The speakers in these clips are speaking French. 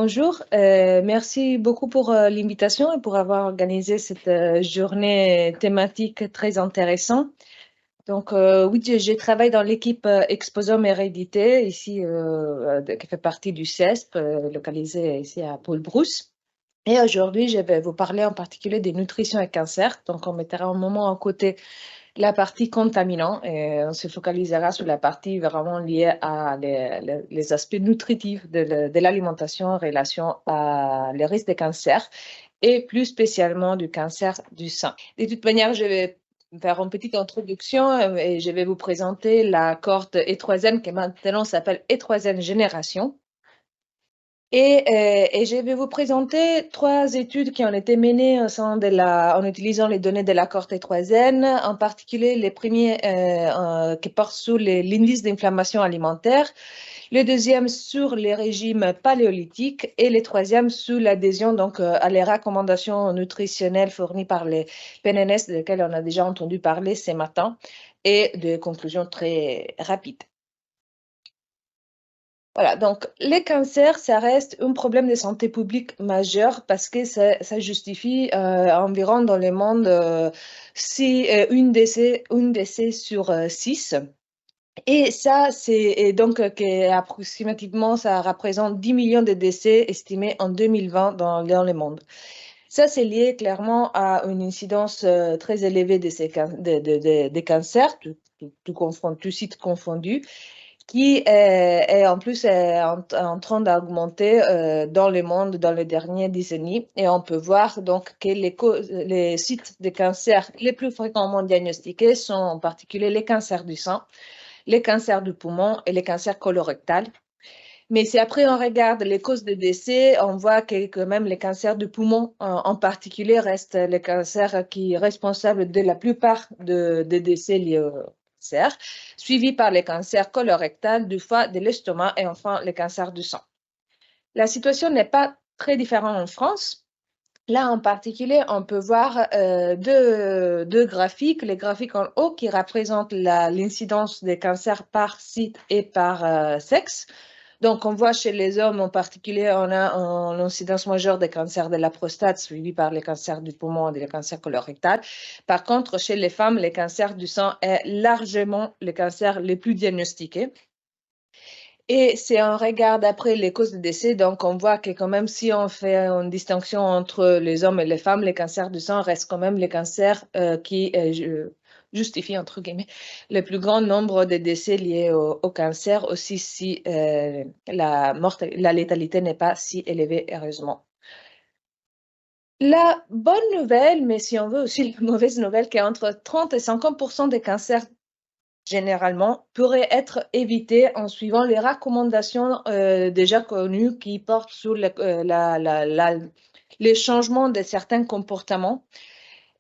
Bonjour, merci beaucoup pour l'invitation et pour avoir organisé cette journée thématique très intéressante. Donc, oui, je travaille dans l'équipe Exposome Hérédité, ici, qui fait partie du CESP, localisé ici à Paul-Brousse. Et aujourd'hui, je vais vous parler en particulier des nutritions et cancer. Donc, on mettra un moment à côté la partie contaminant et on se focalisera sur la partie vraiment liée à les aspects nutritifs de l'alimentation en relation à les risques de cancer et plus spécialement du cancer du sein. De toute manière, je vais faire une petite introduction et je vais vous présenter la cohorte E3N qui maintenant s'appelle E3N Génération. Et je vais vous présenter trois études qui ont été menées en utilisant les données de la cohorte E3N, en particulier les premiers qui portent sur l'indice d'inflammation alimentaire, le deuxième sur les régimes paléolithiques et le troisième sur l'adhésion à les recommandations nutritionnelles fournies par les PNNS, desquelles on a déjà entendu parler ce matin, et des conclusions très rapides. Voilà, donc les cancers, ça reste un problème de santé publique majeur parce que ça justifie environ dans le monde une décès sur 6. Et ça, c'est donc que approximativement, ça représente 10 millions de décès estimés en 2020 dans le monde. Ça, c'est lié clairement à une incidence très élevée de des cancers, tout site confondu qui est en plus en train d'augmenter dans le monde dans les dernières décennies. Et on peut voir donc que les sites de cancer les plus fréquemment diagnostiqués sont en particulier les cancers du sein, les cancers du poumon et les cancers colorectals. Mais si après on regarde les causes de décès, on voit que quand même les cancers du poumon en particulier restent les cancers qui sont responsables de la plupart des décès liés au cancer, suivis par les cancers colorectals, du foie, de l'estomac et enfin les cancers du sang. La situation n'est pas très différente en France. Là, en particulier, on peut voir deux graphiques. Les graphiques en haut qui représentent l'incidence des cancers par site et par sexe. Donc, on voit chez les hommes en particulier, on a une incidence majeure des cancers de la prostate, suivi par les cancers du poumon et les cancers colorectals. Par contre, chez les femmes, les cancers du sang est largement les cancers les plus diagnostiqués. Et si on regarde après les causes de décès, donc on voit que quand même si on fait une distinction entre les hommes et les femmes, les cancers du sang restent quand même les cancers qui justifient, entre guillemets, le plus grand nombre de décès liés au cancer, aussi si la létalité n'est pas si élevée, heureusement. La bonne nouvelle, mais si on veut aussi la mauvaise nouvelle, qu'entre 30 et 50% des cancers généralement, pourrait être évité en suivant les recommandations déjà connues qui portent sur les changements de certains comportements.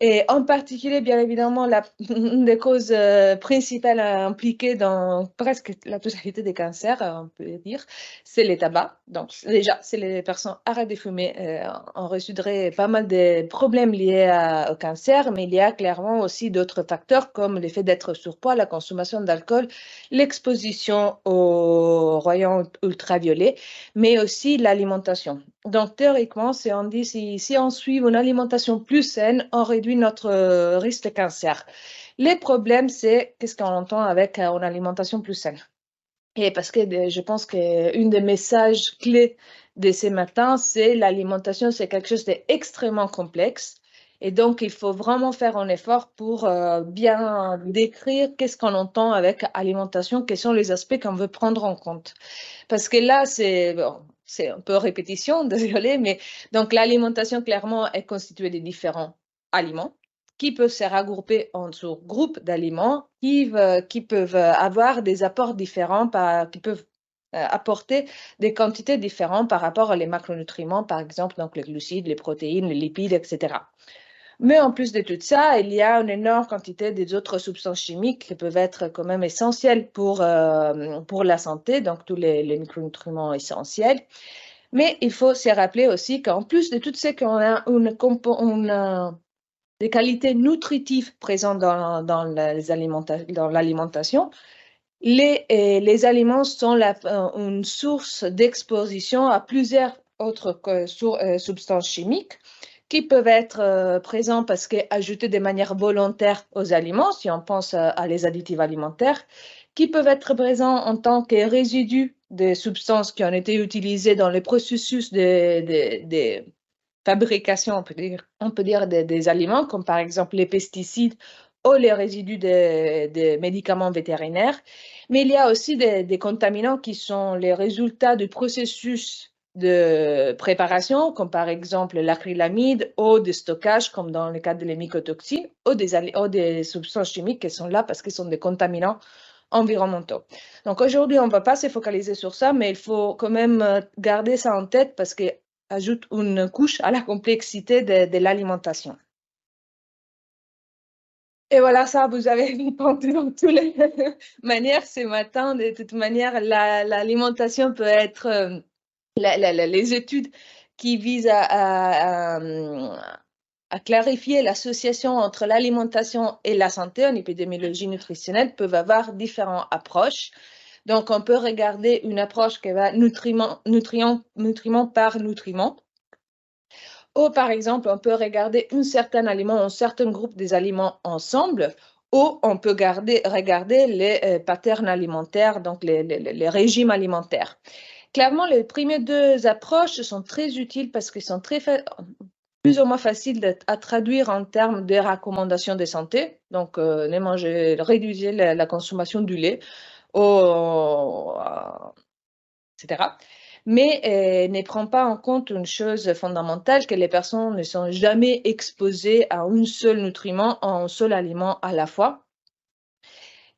Et en particulier, bien évidemment, une des causes principales impliquées dans presque la totalité des cancers, on peut dire, c'est le tabac. Donc, déjà, si les personnes arrêtent de fumer, on résoudrait pas mal de problèmes liés au cancer, mais il y a clairement aussi d'autres facteurs comme le fait d'être surpoids, la consommation d'alcool, l'exposition aux rayons ultraviolets, mais aussi l'alimentation. Donc, théoriquement, on dit si on suit une alimentation plus saine, on réduit notre risque de cancer. Les problèmes, c'est qu'est-ce qu'on entend avec une alimentation plus saine. Et parce que je pense qu'un des messages clés de ce matin, c'est l'alimentation, c'est quelque chose d'extrêmement complexe. Et donc, il faut vraiment faire un effort pour bien décrire qu'est-ce qu'on entend avec alimentation, quels sont les aspects qu'on veut prendre en compte. Parce que là, c'est un peu répétition, désolé, mais donc l'alimentation, clairement, est constituée de différents aliments qui peuvent se regrouper en sous-groupes d'aliments qui peuvent avoir des apports différents, qui peuvent apporter des quantités différentes par rapport aux macronutriments, par exemple, donc les glucides, les protéines, les lipides, etc. Mais en plus de tout ça, il y a une énorme quantité des autres substances chimiques qui peuvent être quand même essentielles pour la santé, donc tous les micronutriments essentiels. Mais il faut se rappeler aussi qu'en plus de tout ce qu'on a des qualités nutritives présentes dans l'alimentation, les aliments sont une source d'exposition à plusieurs autres substances chimiques qui peuvent être présents parce qu'ajoutés de manière volontaire aux aliments, si on pense à les additifs alimentaires, qui peuvent être présents en tant que résidus des substances qui ont été utilisées dans le processus de fabrication, on peut dire des aliments, comme par exemple les pesticides ou les résidus des médicaments vétérinaires. Mais il y a aussi des contaminants qui sont les résultats du processus de préparation, comme par exemple l'acrylamide, ou de stockage, comme dans le cas des mycotoxines, ou des substances chimiques qui sont là parce qu'ils sont des contaminants environnementaux. Donc aujourd'hui, on ne va pas se focaliser sur ça, mais il faut quand même garder ça en tête parce que ajoute une couche à la complexité de l'alimentation. Et voilà, ça, vous avez répondu dans toutes les manières ce matin. De toute manière, l'alimentation peut être, les études qui visent à clarifier l'association entre l'alimentation et la santé en épidémiologie nutritionnelle peuvent avoir différentes approches. Donc, on peut regarder une approche qui va nutriment par nutriment. Ou par exemple, on peut regarder un certain aliment, un certain groupe des aliments ensemble, ou on peut regarder les patterns alimentaires, donc les régimes alimentaires. Clairement, les premières deux approches sont très utiles parce qu'elles sont plus ou moins faciles à traduire en termes de recommandations de santé. Donc, réduisez la consommation du lait, etc. Mais ne prend pas en compte une chose fondamentale, que les personnes ne sont jamais exposées à un seul nutriment, à un seul aliment à la fois.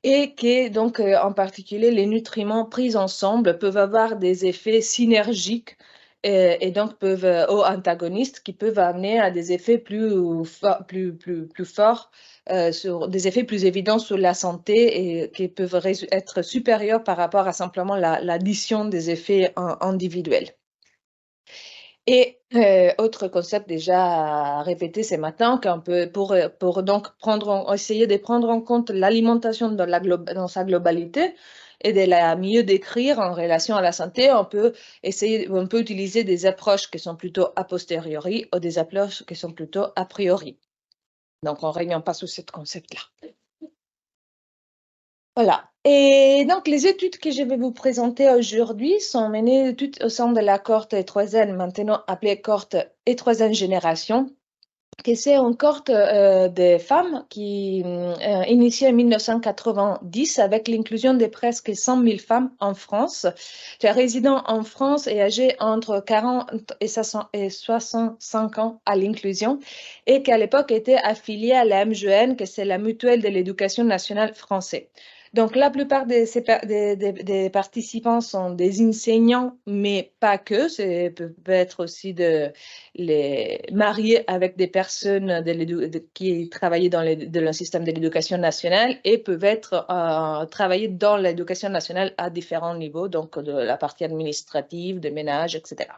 Et que donc, en particulier, les nutriments pris ensemble peuvent avoir des effets synergiques et donc ou antagonistes qui peuvent amener à des effets plus forts, sur des effets plus évidents sur la santé et qui peuvent être supérieurs par rapport à simplement l'addition des effets individuels. Et autre concept déjà à répéter ce matin, qu'on peut, pour donc essayer de prendre en compte l'alimentation dans sa globalité et de la mieux décrire en relation à la santé, on peut utiliser des approches qui sont plutôt a posteriori ou des approches qui sont plutôt a priori. Donc, on ne revient pas sur ce concept-là. Voilà. Et donc, les études que je vais vous présenter aujourd'hui sont menées toutes au sein de la cohorte E3N, maintenant appelée cohorte E3N Génération, que c'est une cohorte de femmes qui initiée en 1990 avec l'inclusion de presque 100 000 femmes en France, résidant en France et âgées entre 40 et 65 ans à l'inclusion, et qui à l'époque étaient affiliées à la MGN, que c'est la Mutuelle de l'éducation nationale française. Donc, la plupart des participants sont des enseignants, mais pas que. Ça peut être aussi les mariés avec des personnes qui travaillaient dans le système de l'éducation nationale et peuvent être travailler dans l'éducation nationale à différents niveaux, donc de la partie administrative, de ménage, etc.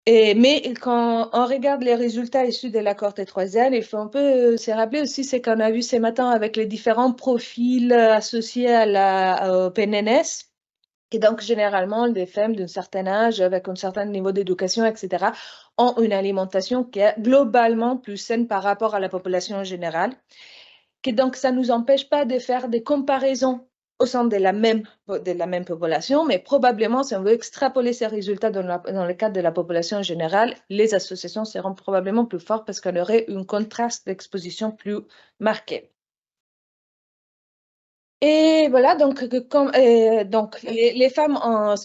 Mais quand on regarde les résultats issus de la cohorte E3N, il faut un peu se rappeler aussi ce qu'on a vu ce matin avec les différents profils associés au PNNS. Et donc, généralement, les femmes d'un certain âge, avec un certain niveau d'éducation, etc., ont une alimentation qui est globalement plus saine par rapport à la population générale. Et donc, ça ne nous empêche pas de faire des comparaisons au sein de la même population, mais probablement, si on veut extrapoler ces résultats dans le cadre de la population générale, les associations seront probablement plus fortes parce qu'on aurait un contraste d'exposition plus marqué. Et voilà, donc, les femmes,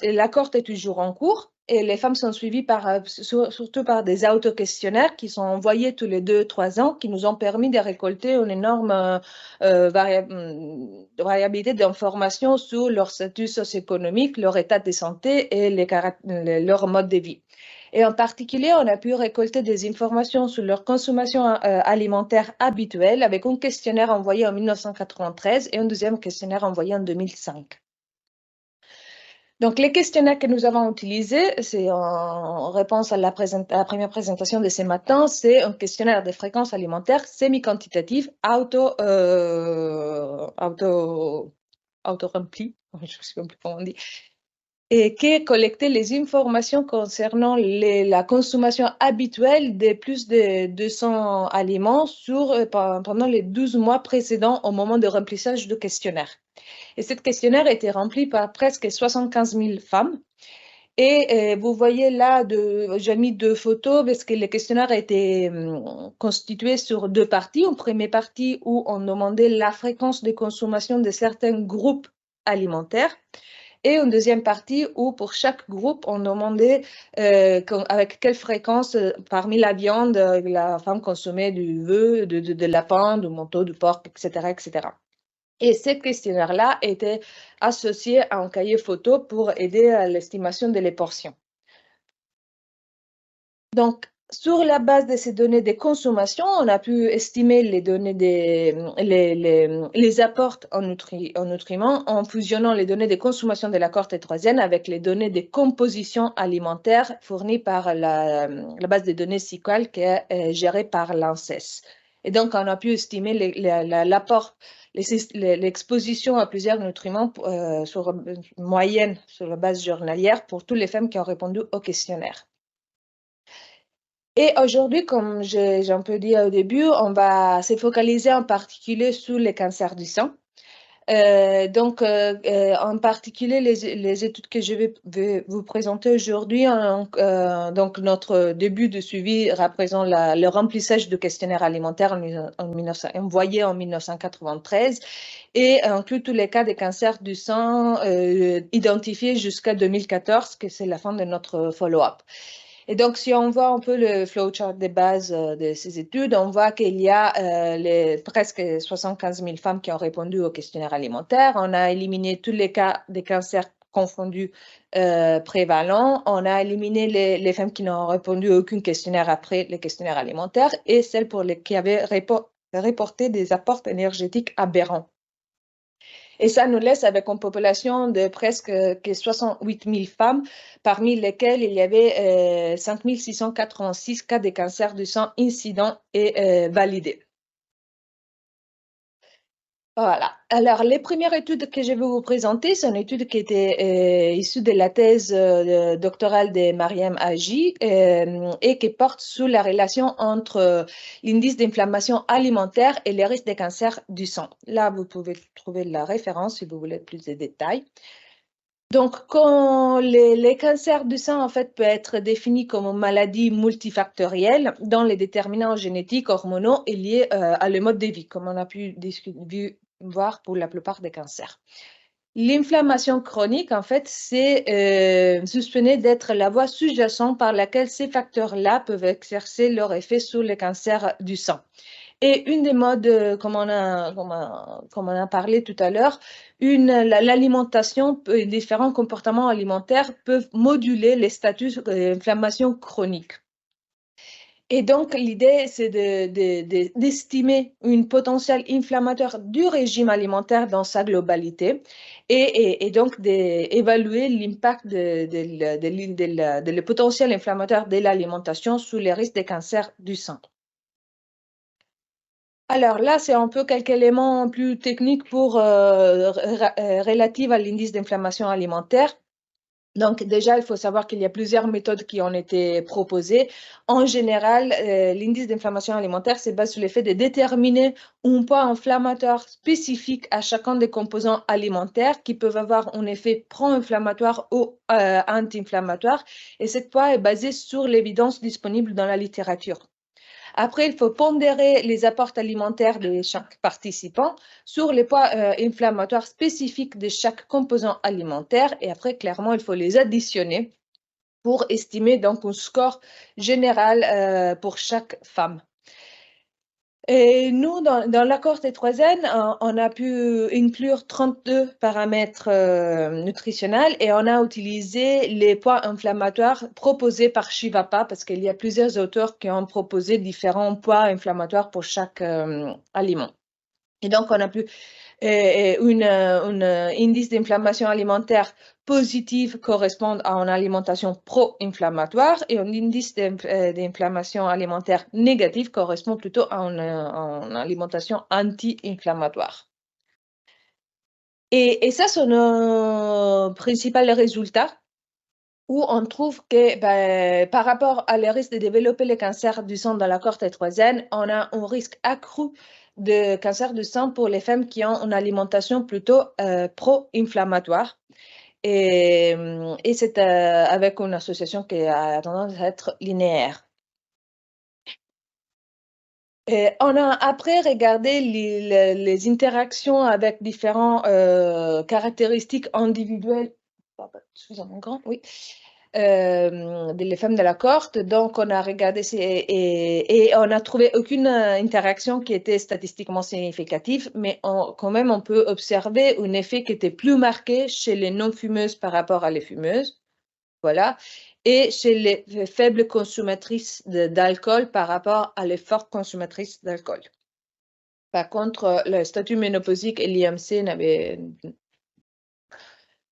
la cohorte est toujours en cours et les femmes sont suivies surtout par des autoquestionnaires qui sont envoyés tous les 2-3 ans, qui nous ont permis de récolter une énorme variabilité d'informations sur leur statut socio-économique, leur état de santé et leur mode de vie. Et en particulier, on a pu récolter des informations sur leur consommation alimentaire habituelle avec un questionnaire envoyé en 1993 et un deuxième questionnaire envoyé en 2005. Donc, les questionnaires que nous avons utilisés, c'est en réponse à la première présentation de ce matin, c'est un questionnaire de fréquence alimentaire semi-quantitative auto-rempli, je ne sais pas comment on dit, et qui collectait les informations concernant la consommation habituelle de plus de 200 aliments pendant les 12 mois précédents au moment de remplissage du questionnaire. Et ce questionnaire était rempli par presque 75 000 femmes. Et vous voyez là, j'ai mis deux photos parce que le questionnaire a été constitué sur deux parties. Une première partie où on demandait la fréquence de consommation de certains groupes alimentaires. Et une deuxième partie où pour chaque groupe, on demandait avec quelle fréquence parmi la viande, la femme consommait du bœuf, de lapin, du manteau, du porc, etc., etc. Et ce questionnaire-là était associé à un cahier photo pour aider à l'estimation de les portions. Donc, sur la base de ces données de consommation, on a pu estimer les données les apports en nutriments en fusionnant les données de consommation de la cohorte troisième avec les données de composition alimentaire fournies par la base de données SQL qui est gérée par l'ANSES. Et donc, on a pu estimer l'apport, l'exposition à plusieurs nutriments sur moyenne, sur la base journalière pour toutes les femmes qui ont répondu au questionnaire. Et aujourd'hui, comme j'ai un peu dit au début, on va se focaliser en particulier sur les cancers du sang. En particulier, les études que je vais vous présenter aujourd'hui, donc notre début de suivi représente le remplissage du questionnaire alimentaire envoyé en 1993 et inclut tous les cas de cancer du sang identifiés jusqu'à 2014, que c'est la fin de notre follow-up. Et donc, si on voit un peu le flowchart de base de ces études, on voit qu'il y a presque 75 000 femmes qui ont répondu au questionnaire alimentaire. On a éliminé tous les cas de cancer confondus prévalents. On a éliminé les femmes qui n'ont répondu à aucun questionnaire après le questionnaire alimentaire et celles pour les qui avaient reporté des apports énergétiques aberrants. Et ça nous laisse avec une population de presque 68 000 femmes, parmi lesquelles il y avait 5 686 cas de cancer du sang incidents et validés. Voilà. Alors, les premières études que je vais vous présenter, c'est une étude qui était issue de la thèse doctorale de Mariam Haji et qui porte sur la relation entre l'indice d'inflammation alimentaire et les risques de cancer du sang. Là, vous pouvez trouver la référence si vous voulez plus de détails. Donc, quand les cancers du sang, en fait, peuvent être définis comme une maladie multifactorielle dont les déterminants génétiques, hormonaux est liés à le mode de vie, comme on a pu voir pour la plupart des cancers. L'inflammation chronique, en fait, c'est soupçonné d'être la voie sous-jacente par laquelle ces facteurs-là peuvent exercer leur effet sur le cancer du sang. Et une des modes, comme on a parlé tout à l'heure, l'alimentation, différents comportements alimentaires peuvent moduler les statuts d'inflammation chronique. Et donc, l'idée, c'est d'estimer une potentiel inflammatoire du régime alimentaire dans sa globalité et donc d'évaluer l'impact de potentiel inflammatoire de l'alimentation sur les risques de cancer du sang. Alors là, c'est un peu quelques éléments plus techniques relatifs à l'indice d'inflammation alimentaire. Donc déjà, il faut savoir qu'il y a plusieurs méthodes qui ont été proposées. En général, l'indice d'inflammation alimentaire se base sur le fait de déterminer un poids inflammatoire spécifique à chacun des composants alimentaires qui peuvent avoir un effet pro-inflammatoire ou anti-inflammatoire. Et cette poids est basée sur l'évidence disponible dans la littérature. Après, il faut pondérer les apports alimentaires de chaque participant sur les poids inflammatoires spécifiques de chaque composant alimentaire. Et après, clairement, il faut les additionner pour estimer donc un score général pour chaque femme. Et nous, dans l'accord T3N, on a pu inclure 32 paramètres nutritionnels et on a utilisé les poids inflammatoires proposés par Shivappa parce qu'il y a plusieurs auteurs qui ont proposé différents poids inflammatoires pour chaque aliment. Et donc, on a pu un indice d'inflammation alimentaire positive correspond à une alimentation pro-inflammatoire et un indice d'inflammation alimentaire négative correspond plutôt à une alimentation anti-inflammatoire. Et ça, c'est nos principal résultat où on trouve que par rapport à le risque de développer le cancer du sang dans la cohorte étroisienne, on a un risque accru de cancer du sang pour les femmes qui ont une alimentation plutôt pro-inflammatoire. Et c'est avec une association qui a tendance à être linéaire. On a après regardé les interactions avec différentes caractéristiques individuelles. Excusez-moi, grand, oui. Les femmes de la cohorte. Donc, on a regardé et on n'a trouvé aucune interaction qui était statistiquement significative, mais quand même, on peut observer un effet qui était plus marqué chez les non-fumeuses par rapport à les fumeuses. Voilà. Et chez les faibles consommatrices d'alcool par rapport à les fortes consommatrices d'alcool. Par contre, le statut ménopausique et l'IMC n'avaient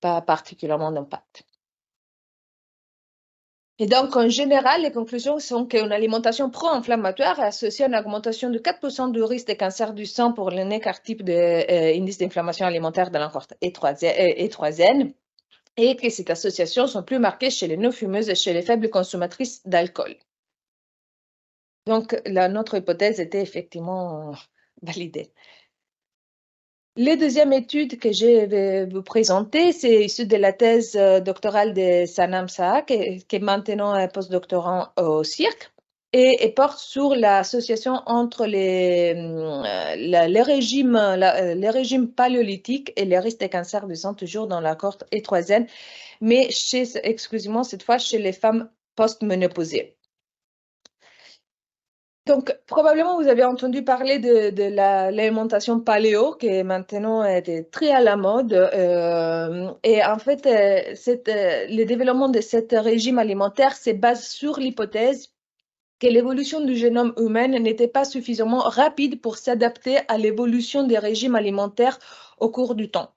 pas particulièrement d'impact. Et donc, en général, les conclusions sont qu'une alimentation pro-inflammatoire est associée à une augmentation de 4% du risque de cancer du sang pour le NECAR type d'indice d'inflammation alimentaire de la cohorte étroisienne, et que ces associations sont plus marquées chez les non-fumeuses et chez les faibles consommatrices d'alcool. Donc, notre hypothèse était effectivement validée. La deuxième étude que je vais vous présenter, c'est issue de la thèse doctorale de Sanam Saha, qui est maintenant un postdoctorant au CIRC, et porte sur l'association entre les régimes paléolithiques et les risques de cancer du sang, toujours dans la cohorte étroisienne, mais exclusivement cette fois chez les femmes post-ménopausées. Donc, probablement, vous avez entendu parler de l'alimentation paléo, qui est maintenant très à la mode. Et en fait, le développement de ce régime alimentaire se base sur l'hypothèse que l'évolution du génome humain n'était pas suffisamment rapide pour s'adapter à l'évolution des régimes alimentaires au cours du temps.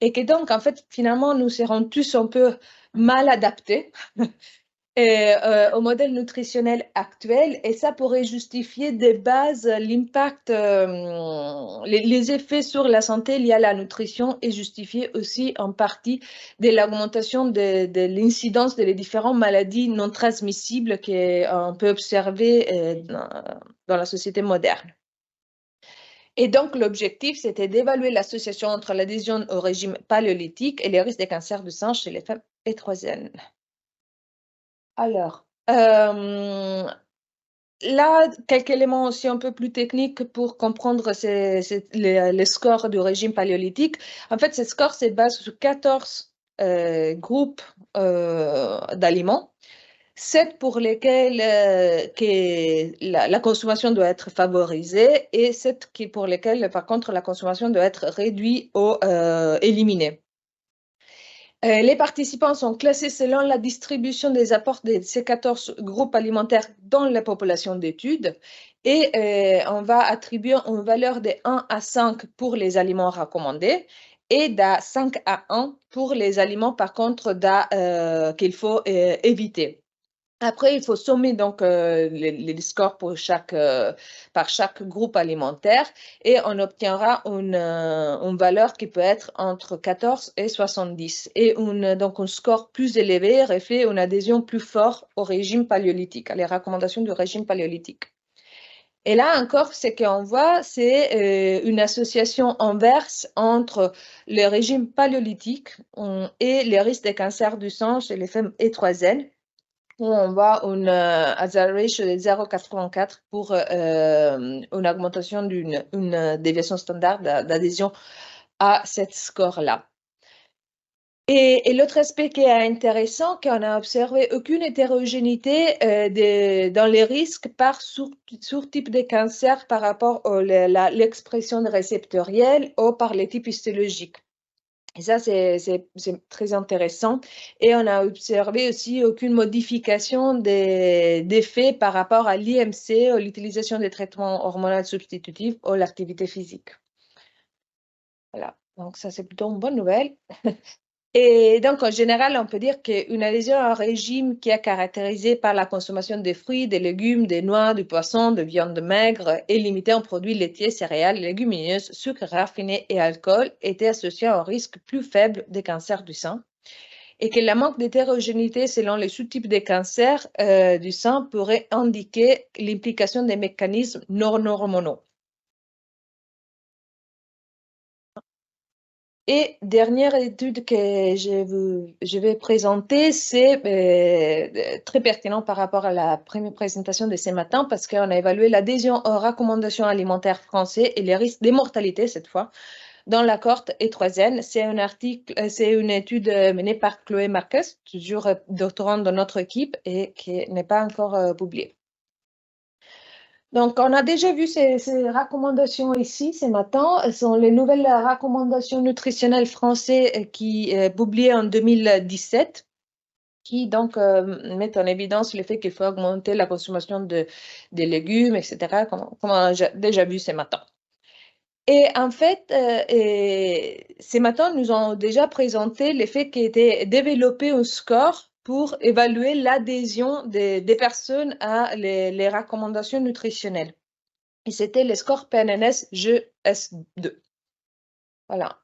Et que donc, en fait, finalement, nous serons tous un peu mal adaptés au modèle nutritionnel actuel, et ça pourrait justifier de base l'impact, les effets sur la santé liés à la nutrition, et justifier aussi en partie de l'augmentation de l'incidence des différentes maladies non transmissibles qu'on peut observer dans la société moderne. Et donc, l'objectif, c'était d'évaluer l'association entre l'adhésion au régime paléolithique et les risques de cancer du sang chez les femmes étroisiennes. Alors, là, quelques éléments aussi un peu plus techniques pour comprendre les scores du régime paléolithique. En fait, ces scores se basent sur 14 groupes d'aliments, 7 pour lesquels la consommation doit être favorisée et 7 pour lesquels, par contre, la consommation doit être réduite ou éliminée. Les participants sont classés selon la distribution des apports de ces 14 groupes alimentaires dans la population d'études, et on va attribuer une valeur de 1 à 5 pour les aliments recommandés et de 5 à 1 pour les aliments, par contre, qu'il faut éviter. Après, il faut sommer donc les scores par chaque groupe alimentaire, et on obtiendra une valeur qui peut être entre 14 et 70. Et donc un score plus élevé reflète une adhésion plus forte au régime paléolithique, à les recommandations du régime paléolithique. Et là encore, ce qu'on voit, c'est une association inverse entre le régime paléolithique et les risques de cancer du sang chez les femmes étroisiennes, où on voit une hazard ratio de 0,84 pour une augmentation d'une déviation standard d'adhésion à cette score-là. Et l'autre aspect qui est intéressant, qu'on a observé aucune hétérogénéité dans les risques par sous-type de cancer par rapport à l'expression réceptorielle ou par les types histologiques. Et ça, c'est très intéressant. Et on a observé aussi aucune modification d'effet par rapport à l'IMC, ou l'utilisation des traitements hormonaux substitutifs ou l'activité physique. Voilà, donc ça, c'est plutôt une bonne nouvelle. Et donc, en général, on peut dire qu'une adhésion à un régime qui est caractérisé par la consommation des fruits, des légumes, des noix, du poisson, de viande maigre et limitée en produits laitiers, céréales, légumineuses, sucres raffinés et alcool était associée à un risque plus faible des cancers du sein et que la manque d'hétérogénéité selon les sous-types des cancers du sein pourrait indiquer l'implication des mécanismes non hormonaux. Et dernière étude que je vais présenter, c'est très pertinent par rapport à la première présentation de ce matin parce qu'on a évalué l'adhésion aux recommandations alimentaires françaises et les risques de mortalité cette fois dans la cohorte E3N. C'est un article, c'est une étude menée par Chloé Marquez, toujours doctorante dans notre équipe et qui n'est pas encore publiée. Donc, on a déjà vu ces recommandations ici ce matin. Ce sont les nouvelles recommandations nutritionnelles françaises qui publiées en 2017, qui donc mettent en évidence le fait qu'il faut augmenter la consommation des légumes, etc., comme on a déjà vu ce matin. Et en fait, ce matin, nous avons déjà présenté le fait qu'il était développé un score pour évaluer l'adhésion des personnes à les recommandations nutritionnelles. Et c'était le score PNNS-GS2. Voilà.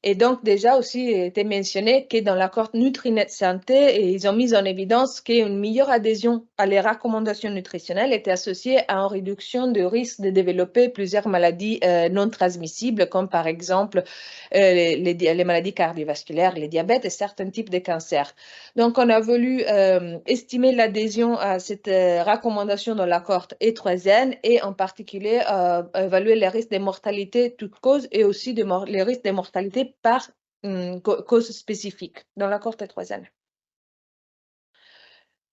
Et donc, déjà aussi, été mentionné que dans l'accord Nutrinet Santé, ils ont mis en évidence qu'une meilleure adhésion à les recommandations nutritionnelles était associée à une réduction de risque de développer plusieurs maladies non transmissibles, comme par exemple les maladies cardiovasculaires, les diabètes et certains types de cancers. Donc, on a voulu estimer l'adhésion à cette recommandation dans l'accord E3N et en particulier évaluer les risques de mortalité toute cause et aussi les risques de mortalité par cause spécifique dans l'accord E3N.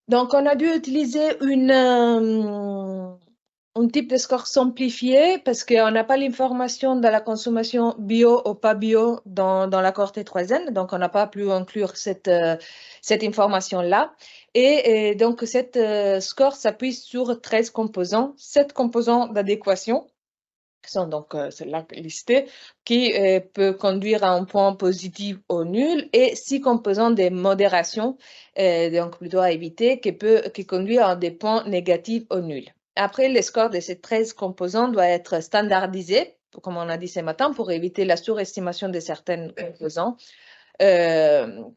Donc, on a dû utiliser un type de score simplifié parce qu'on n'a pas l'information de la consommation bio ou pas bio dans l'accord T3N, donc on n'a pas pu inclure cette information-là. Et donc, cette score s'appuie sur 13 composants, 7 composants d'adéquation, qui sont donc ceux-là listés, qui peut conduire à un point positif ou nul, et 6 composants de modération, donc plutôt à éviter, qui conduit à des points négatifs ou nuls. Après, le score de ces 13 composants doit être standardisé, comme on a dit ce matin, pour éviter la surestimation de certains composants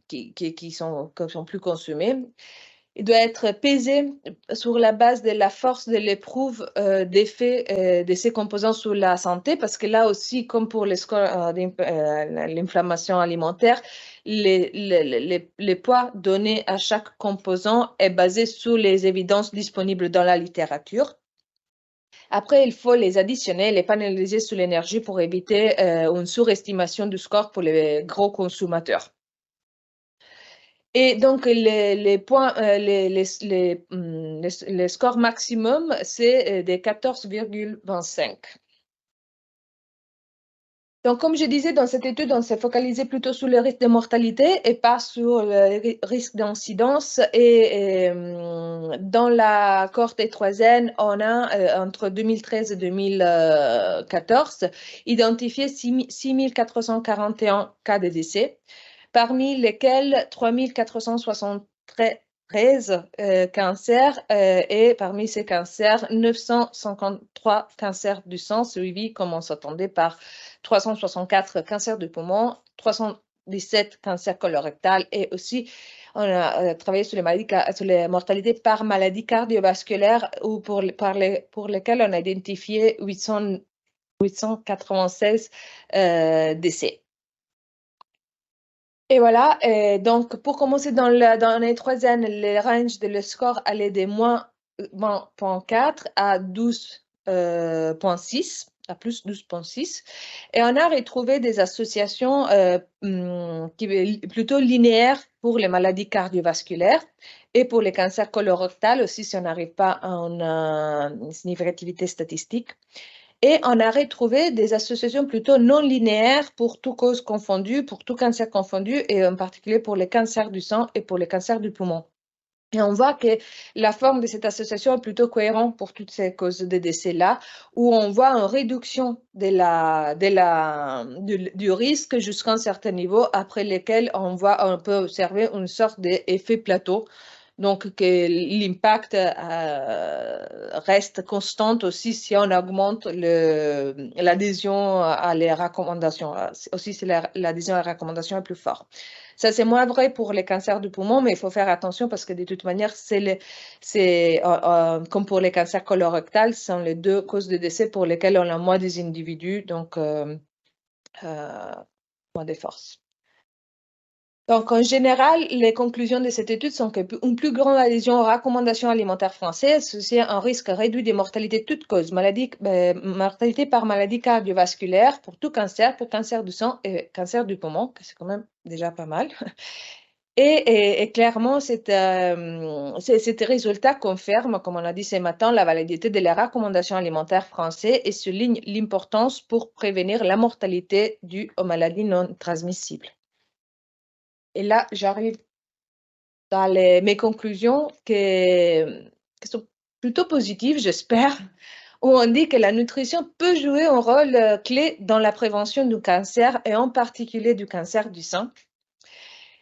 qui sont plus consommés. Il doit être pesé sur la base de la force de l'épreuve d'effet de ces composants sur la santé, parce que là aussi, comme pour les scores l'inflammation alimentaire, les poids donnés à chaque composant est basé sur les évidences disponibles dans la littérature. Après, il faut les additionner, les paneliser sur l'énergie pour éviter une surestimation du score pour les gros consommateurs. Et donc, les points, les scores maximum, c'est des 14,25. Donc, comme je disais, dans cette étude, on s'est focalisé plutôt sur le risque de mortalité et pas sur le risque d'incidence. Et dans la cohorte E3N, on a, entre 2013 et 2014, identifié 6 441 cas de décès, parmi lesquels 3 473 cancers et parmi ces cancers, 953 cancers du sang suivis, comme on s'attendait, par 364 cancers du poumon, 317 cancers colorectal et aussi on a travaillé sur les mortalités par maladie cardiovasculaire ou pour lesquelles on a identifié 896 décès. Et voilà, donc pour commencer dans les 3N, le range de le score allait de moins 20,4 à 12,6, à plus 12,6. Et on a retrouvé des associations plutôt linéaires pour les maladies cardiovasculaires et pour les cancers colorectaux aussi, si on n'arrive pas à une significativité statistique. Et on a retrouvé des associations plutôt non linéaires pour toutes causes confondues, pour tout cancer confondu, et en particulier pour les cancers du sang et pour les cancers du poumon. Et on voit que la forme de cette association est plutôt cohérente pour toutes ces causes de décès-là, où on voit une réduction du risque jusqu'à un certain niveau, après lequel on peut observer une sorte d'effet plateau. Donc, que l'impact reste constant aussi si on augmente l'adhésion à les recommandations. Aussi, si l'adhésion à la recommandation est plus forte. Ça, c'est moins vrai pour les cancers du poumon, mais il faut faire attention parce que de toute manière, comme pour les cancers colorectals, ce sont les deux causes de décès pour lesquelles on a moins des individus, donc moins de force. Donc, en général, les conclusions de cette étude sont qu'une plus grande adhésion aux recommandations alimentaires françaises associée à un risque réduit de mortalité toute cause, mortalité par maladie cardiovasculaire pour tout cancer, pour cancer du sang et cancer du poumon, que c'est quand même déjà pas mal. Et clairement, ces résultats confirment, comme on a dit ce matin, la validité de les recommandations alimentaires françaises et soulignent l'importance pour prévenir la mortalité due aux maladies non transmissibles. Et là, j'arrive dans mes conclusions qui sont plutôt positives, j'espère, où on dit que la nutrition peut jouer un rôle clé dans la prévention du cancer et en particulier du cancer du sein.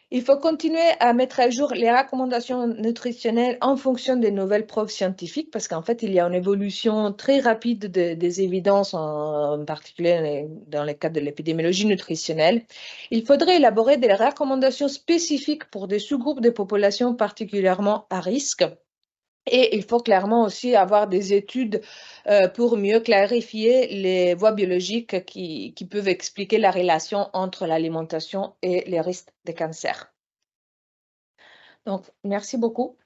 Il faut continuer à mettre à jour les recommandations nutritionnelles en fonction des nouvelles preuves scientifiques parce qu'en fait, il y a une évolution très rapide des évidences, en particulier dans le cadre de l'épidémiologie nutritionnelle. Il faudrait élaborer des recommandations spécifiques pour des sous-groupes de populations particulièrement à risque. Et il faut clairement aussi avoir des études pour mieux clarifier les voies biologiques qui peuvent expliquer la relation entre l'alimentation et les risques de cancer. Donc, merci beaucoup.